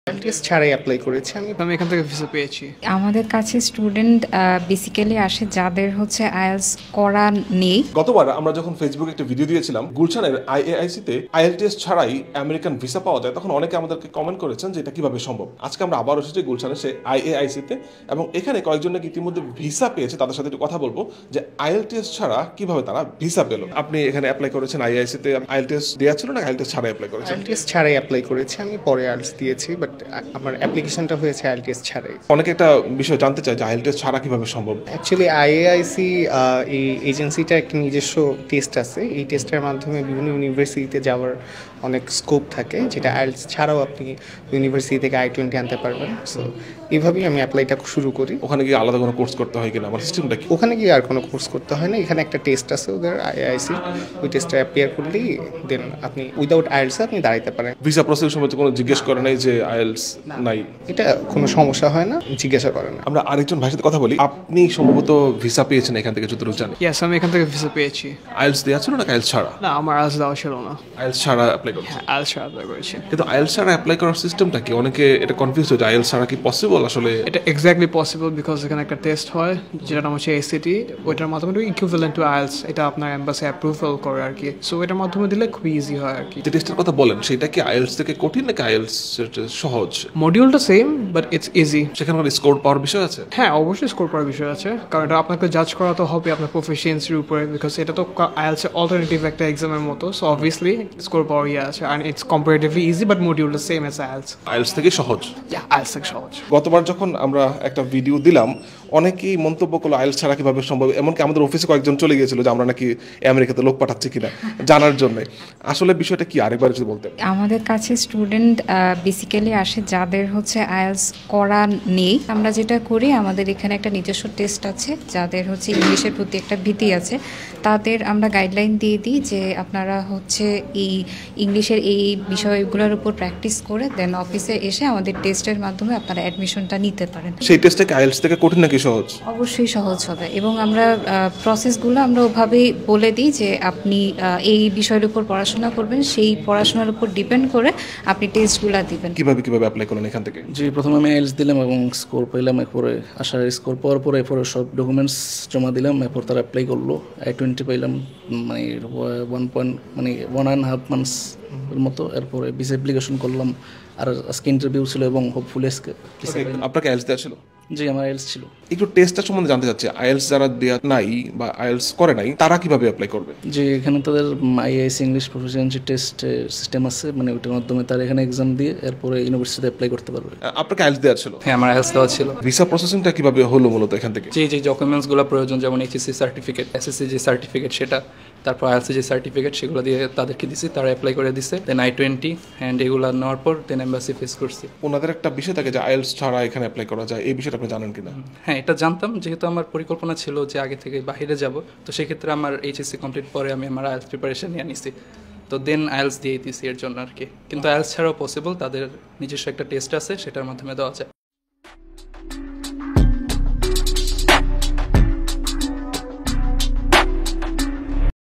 IELTS ছাড়াই apply করেছি আমি এখান থেকে ভিসা পেয়েছি। আমাদের কাছে স্টুডেন্ট বেসিক্যালি আসে যাদের হচ্ছে আইএলটিএস করা নেই। গতবার আমরা যখন ফেসবুকে একটা ভিডিও দিয়েছিলাম গুলশানের আইএআইসি তে আইএলটিএস ছাড়াই আমেরিকান ভিসা পাওয়া যায়, তখন অনেকে আমাদেরকে কমেন্ট করেছেন যে এটা কিভাবে সম্ভব। আজকে আমরা আবার এসেছি গুলশানের সে আইএআইসি তে, এবং এখানে কয়েকজন নাকি ইতিমধ্যে ভিসা পেয়েছে, তাদের সাথে একটু কথা বলবো যে আইএলটিএস ছাড়া কিভাবে তারা ভিসা পেল। আপনি এখানে অ্যাপ্লাই করেছেন আইএআইসি তে, আইএলটিএস দেওয়া ছিল না আইএলটিএস ছাড়াই অ্যাপ্লাই করেছেন? আইএলটিএস ছাড়াই অ্যাপ্লাই করেছি, আমি পরে আইএলটিএস দিয়েছি, বাট আমার অ্যাপ্লিকেশনটা হয়েছে আইএলটিএস ছাড়াই। অনেকে একটা বিষয় জানতে চায় যে আইএলটিএস ছাড়া কিভাবে সম্ভব। অ্যাকচুয়ালি আইএআইসি এই এজেন্সিটা একটা নিজস্ব টেস্ট আছে, এই টেস্টের মাধ্যমে বিভিন্ন ইউনিভার্সিটিতে যাওয়ার অনেক স্কোপ থাকে, যেটা আইএলটিএস ছাড়াও আপনি ইউনিভার্সিটি থেকে I-20 আনতে পারবেন। সো এইভাবেই আমি অ্যাপ্লাইটা শুরু করি। ওখানে গিয়ে আলাদা কোনো কোর্স করতে হয় কিনা, আমার সিস্টেমটা কি? ওখানে গিয়ে আর কোনো কোর্স করতে হয় না, এখানে একটা টেস্ট আছে ওদের আইআইসি, ওই টেস্টটা অ্যাপিয়ার করলেই দেন আপনি উইদাউট আইএলটিএস আপনি দাঁড়াইতে পারেন। ভিসা প্রসেস সময় তো কোনো জিজ্ঞেস করে নাই যে আইএলটিএস নাই? এটা কোনো সমস্যা হয় না, জিজ্ঞাসা করে না। আমরা আরেকজন ভাইয়ের সাথে কথা বলি। আপনি সম্ভবত ভিসা পেয়েছেন এখান থেকে যতটুকু জানি। ইয়েস, আমি এখান থেকে ভিসা পেয়েছি। আইএলটিএস দেওয়া ছিল না আইএলটিএস ছাড়া? না, আমার আইএলটিএস দেওয়া ছিল না। আইএলটিএস ছাড়া অ্যাপ্লাই করছেন? হ্যাঁ, আইএলটিএস ছাড়া অ্যাপ্লাই করেছি। কিন্তু আইএলটিএস ছাড়া অ্যাপ্লাই করার সিস্টেমটা কি? অনেকে এটা কনফিউজ হয়ে যায়, আইএলটিএস ছাড়া কি পসিবল আসলে? এটা এক্স্যাক্টলি পসিবল, বিকজ এখানে একটা টেস্ট হয় যেটার নাম হচ্ছে এসিটি, ওইটার মাধ্যমে ইকুইভ্যালেন্ট টু আইএলটিএস, এটা আপনার এম্বাসি অ্যাপ্রুভাল করে আর কি। সো এটার মাধ্যমে দিলে খুব ইজি হয় আর কি। যে টেস্টের কথা বলেন সেটা কি আইএলটিএস থেকে কঠিন নাকি আইএলটিএস সহজ? মডিউলটা সেম, বাট ইটস ইজি। সেখানে কোনো স্কোর পাওয়ার বিষয় আছে? হ্যাঁ, অবশ্যই স্কোর করার বিষয় আছে, কারণ এটা আপনাকে জাজ করা তো হবে আপনার প্রফিসিয়েন্সির উপরে, বিকজ এটা তো আইএলটিএস অল্টারনেটিভ একটা এক্সামের মতো। সো অবভিয়াসলি স্কোর পাওয়ার আছে, আর ইটস কম্পারেটিভলি ইজি, বাট মডিউলটা সেম অ্যাজ আইএলটিএস। আইএলটিএস থেকে সহজ? আইএলটিএস থেকে সহজ। গতবার যখন আমরা একটা ভিডিও দিলাম অনেকেই মন্তব্য করলো আইএলটিএস ছাড়া কিভাবে সম্ভব, এমনকি আমাদের অফিসে কয়েকজন চলে গিয়েছিল যে আমরা নাকি আমেরিকাতে লোক পাঠাচ্ছি কিনা জানার জন্য। আসলে বিষয়টা কি আরেকবার যদি বলতেন। আমাদের কাছে স্টুডেন্ট বেসিক্যালি আসে যাদের হচ্ছে আইএলটিএস করা নেই। আমরা যেটা করি, আমাদের এখানে একটা নিজস্ব টেস্ট আছে, যাদের হচ্ছে ইংলিশের প্রতি একটা ভীতি আছে, তাদের আমরা গাইডলাইন দিয়ে দিই যে আপনারা হচ্ছে এই ইংলিশের এই বিষয়গুলোর উপর প্র্যাকটিস করে দেন অফিসে এসে আমাদের টেস্টের মাধ্যমে আপনারা অ্যাডমিশনটা নিতে পারেন। সেই টেস্টটা কি আইএলটিএস থেকে কঠিন নাকি সহজ? অবশ্যই সহজ হবে, এবং আমরা প্রসেসগুলো আমরা ওভাবেই বলে দিই যে আপনি এই বিষয়ের উপর পড়াশোনা করবেন, সেই পড়াশোনার উপর ডিপেন্ড করে আপনি টেস্টগুলো দিবেন। কিভাবে কিভাবে অ্যাপ্লাই করলেন এখান থেকে? জি, প্রথমে আমি আইএলটিএস দিলাম এবং স্কোর পেলাম। এরপরে আসার স্কোর পাওয়ার পরে এরপরে সব ডকুমেন্টস জমা দিলাম। এরপর তারা অ্যাপ্লাই করলো, I-20 পাইলাম, মানে 1.5 months এর মতো। এরপরে ভিসা অ্যাপ্লিকেশন করলাম, আর আজকে ইন্টারভিউ ছিল এবং হোপফুলি আজকে। আপনাকে আইএলটিএস দেওয়া ছিল? জি, আমার আইএলটিএস ছিল। একটু টেস্টটা সম্বন্ধে জানতে চাচ্ছি। আইএলটিএস যারা দেওয়া নাই বা আইএলটিএস করে নাই তারা কিভাবে অ্যাপ্লাই করবে? যে এখানে তাদের আইআইএসি ইংলিশ প্রফিসিয়েন্সি টেস্ট সিস্টেম আছে, মানে ওইটার মাধ্যমে তারা এখানে এক্সাম দিয়ে এরপরে ইউনিভার্সিটিতে অ্যাপ্লাই করতে পারবে। আপনাকে আইএলটিএস দেওয়া ছিল? হ্যাঁ, আমার আইএলটিএস দেওয়া ছিল। ভিসা প্রসেসিংটা কিভাবে হলো মূলত এখান থেকে? যে ডকুমেন্টসগুলো প্রয়োজন, যেমন এইচএসসি সার্টিফিকেট, এসএসসি যে সার্টিফিকেট সেটা, তারপর আইএলটিএস যে সার্টিফিকেট, সেগুলো দিয়ে তাদেরকে দিছি, তারা অ্যাপ্লাই করে দিছে। দেন I-20 অ্যান্ড এগুলো নেওয়ার পর দেন এম্বাসি ফেস করছি। ওনাদের একটা বিষয় থাকে যে আইএলটিএস ছাড়া এখানে অ্যাপ্লাই করা যায়, এই বিষয়টা আপনি জানেন কিনা? হ্যাঁ, এটা জানতাম, যেহেতু আমার পরিকল্পনা ছিল যে আগে থেকে বাইরে যাব, তো সেক্ষেত্রে আমার এইচএসসি কমপ্লিট পরে আমি আমার আইএলটিএস প্রিপারেশন নিয়ে নিছি, তো দেন আইএলটিএস দিয়ে দিছি এর জন্য আর কি। কিন্তু আইএলটিএস ছাড়াও পসিবল, তাদের নিজস্ব একটা টেস্ট আছে, সেটার মাধ্যমে দেওয়া যায়।